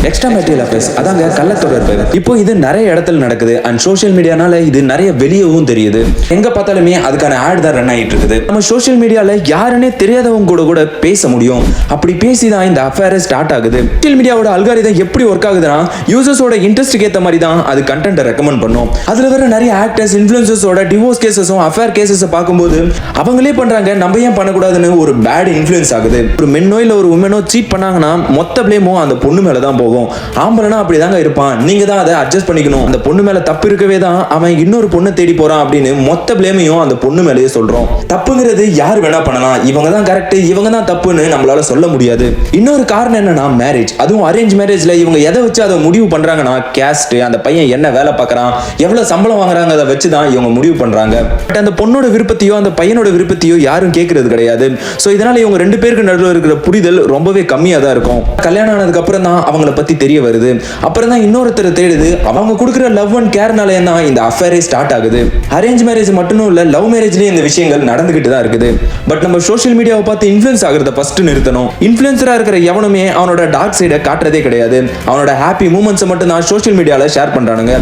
Extra material affairs அதாங்க கள்ளத்தொடர்பு. இப்போ இது நிறைய இடத்துல நடக்குது அண்ட் சோஷியல் மீடியானால இது நிறைய வெளியவும் தெரியுது. எங்க பார்த்தாலுமே அதுக்கான ஆட் தான் ரன் ஆகிட்டு இருக்குது. நம்ம சோஷியல் மீடியால யாருன்னே தெரியாதவங்க கூட பேச முடியும். அப்படி பேசி தான் இந்த அஃபேர் ஸ்டார்ட் ஆகுது. சோஷியல் மீடியாவோட அல்காரிதம் எப்படி ஒர்க் ஆகுதுன்னா யூசர்ஸோட இன்ட்ரெஸ்ட்க்கு ஏற்ற மாதிரி தான் அது கண்டென்ட் ரெக்கமெண்ட் பண்ணும். அதுல வர நிறைய ஆக்டர்ஸ் இன்ஃப்ளூயன்சர்ஸோட டிவோர்ஸ் கேசஸும் அஃபேர் கேசஸை பார்க்கும்போது அவங்களே பண்றாங்க நம்ம ஏன் பண்ணக்கூடாதுன்னு ஒரு பேட் இன்ஃப்ளூயன்ஸ் ஆகுது. ஒரு மென்னோ இல்ல ஒரு உமனோ சீட் பண்ணாங்கன்னா மொத்த பிளேமும் அந்த பொண்ணு மேல தான் போகும். ஆம்பளனா அப்படிதாங்க இருப்பான், நீங்க தான் அதை அட்ஜஸ்ட் பண்ணிக்கணும். அந்த பொண்ணு மேல தப்பு இருக்கவே தான் அவன் இன்னொரு பொண்ணை தேடி போறான் அப்படின்னு மொத்த பிளேமையும் அந்த பொண்ணு மேலேயே சொல்றோம். தப்புங்கிறது யார் வேணா பண்ணலாம், இவங்க தான் கரெக்ட் இவங்க தான் தப்புன்னு நம்மளால சொல்ல முடியாது. இன்னொரு காரணம் என்னன்னா மேரேஜ், அதுவும் அரேஞ்ச் மேரேஜ்ல இவங்க எதை வச்சு அதை முடிவு பண்றாங்கன்னா கேஸ்ட், அந்த பையன் என்ன வேலை பார்க்கறான் எவ்வளவு சம்பளம் வாங்குறாங்க அதை வச்சு தான் இவங்க முடிவு பண்றாங்க. பட் அந்த பொண்ணோட விருப்பத்தையோ அந்த பையனோட விருப்பத்தையோ யாரும் கேட்கறது கிடையாது. சோ இதனால இவங்க ரெண்டு பேருக்கு நடுவில் இருக்கிற புரிதல் ரொம்பவே கம்மியா தான் இருக்கும். கல்யாணம் ஆனதுக்கு அப்புறம் தான் அவங்கள பத்தி தெரிய வருது. அப்புறம் தான் இன்னொருத்தர் தேடுது. அவங்க கொடுக்குற லவ் அண்ட் கேர்னால தான் இந்த அஃபேரே ஸ்டார்ட் ஆகுது. அரேஞ்ச் மேரேஜ் மட்டும் இல்ல லவ் மேரேஜ்லயும் இந்த விஷயங்கள் நடந்துகிட்டு தான் இருக்குது. பட் நம்ம சோஷியல் மீடியாவை பார்த்து இன்ஃப்ளூயன்ஸ் ஆகிறத ஃபர்ஸ்ட் நிறுத்தணும். இன்ஃப்ளூயன்சரா இருக்கிற எவனுமே அவனோட டார்க் சைடை காட்டுறதே கிடையாது. அவனோட ஹாப்பி மூமெண்ட்ஸ் மட்டும் தான் சோஷியல் மீடியால ஷேர் பண்றானுங்க.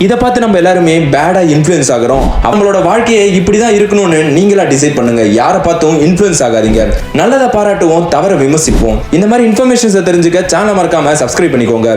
இதை பார்த்து நம்ம எல்லாருமே பேடா இன்ஃப்ளூயன்ஸ் ஆகிறோம். அவங்களோட வாழ்க்கையை இப்படிதான் இருக்கணும்னு நீங்களா டிசைட் பண்ணுங்க. யாரை பார்த்தும் இன்ஃப்ளூயன்ஸ் ஆகாதீங்க. நல்லதை பாராட்டுவோம், தவற விமர்சிப்போம். இந்த மாதிரி இன்ஃபர்மேஷன்ஸை தெரிஞ்சுக்க சேனலை மறக்காம சப்ஸ்கிரைப் பண்ணிக்கோங்க.